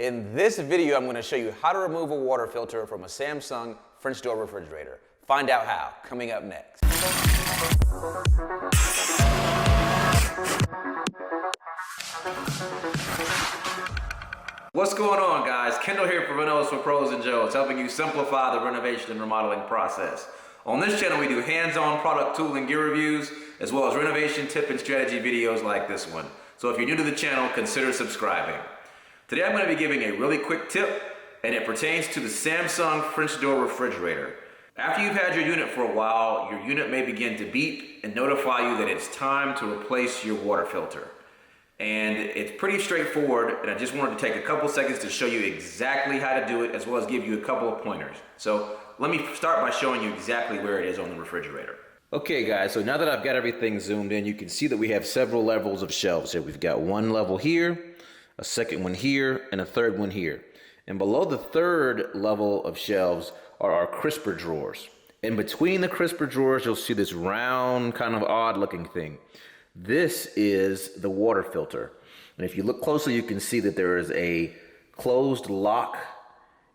In this video, I'm going to show you how to remove a water filter from a Samsung French door refrigerator. Find out how, coming up next. What's going on, guys? Kendall here for Renos for Pros and Joes, helping you simplify the renovation and remodeling process. On this channel, we do hands-on product tool and gear reviews, as well as renovation tip and strategy videos like this one. So if you're new to the channel, consider subscribing. Today I'm going to be giving a really quick tip, and it pertains to the Samsung French door refrigerator. After you've had your unit for a while, your unit may begin to beep and notify you that it's time to replace your water filter. And it's pretty straightforward, and I just wanted to take a couple seconds to show you exactly how to do it, as well as give you a couple of pointers. So let me start by showing you exactly where it is on the refrigerator. Okay guys, so now that I've got everything zoomed in, you can see that we have several levels of shelves here. We've got one level here, a second one here, and a third one here. And below the third level of shelves are our crisper drawers. In between the crisper drawers, you'll see this round, kind of odd looking thing. This is the water filter. And if you look closely, you can see that there is a closed lock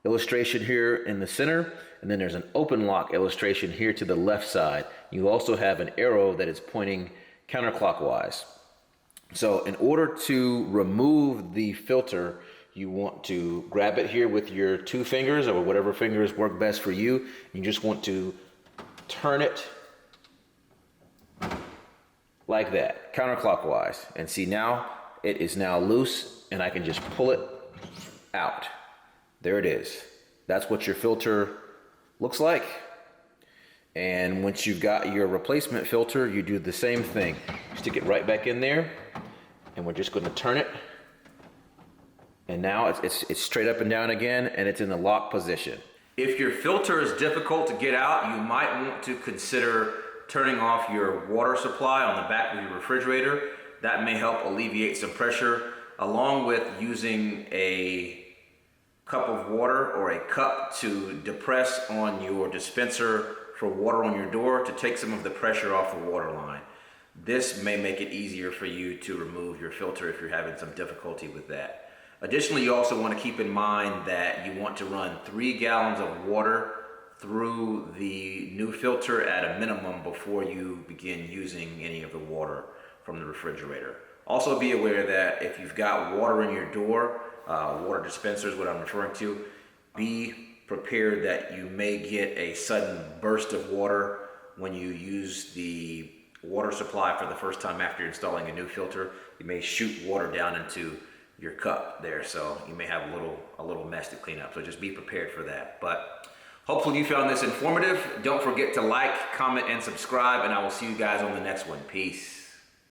illustration here in the center, and then there's an open lock illustration here to the left side. You also have an arrow that is pointing counterclockwise. So in order to remove the filter, you want to grab it here with your two fingers or whatever fingers work best for you. You just want to turn it like that, counterclockwise. And see, now it is now loose, and I can just pull it out. There it is. That's what your filter looks like. And once you've got your replacement filter, you do the same thing. Stick it right back in there, and we're just going to turn it. And now it's straight up and down again, and it's in the lock position. If your filter is difficult to get out, you might want to consider turning off your water supply on the back of your refrigerator. That may help alleviate some pressure, along with using a cup of water or a cup to depress on your dispenser for water on your door to take some of the pressure off the water line. This may make it easier for you to remove your filter if you're having some difficulty with that. Additionally, you also want to keep in mind that you want to run 3 gallons of water through the new filter at a minimum before you begin using any of the water from the refrigerator. Also be aware that if you've got water in your door, water dispenser is what I'm referring to, be prepared that you may get a sudden burst of water when you use the water supply for the first time after installing a new filter. You may shoot water down into your cup there, so you may have a little mess to clean up. So just be prepared for that. But hopefully you found this informative. Don't forget to like, comment, and subscribe, and I will see you guys on the next one. Peace.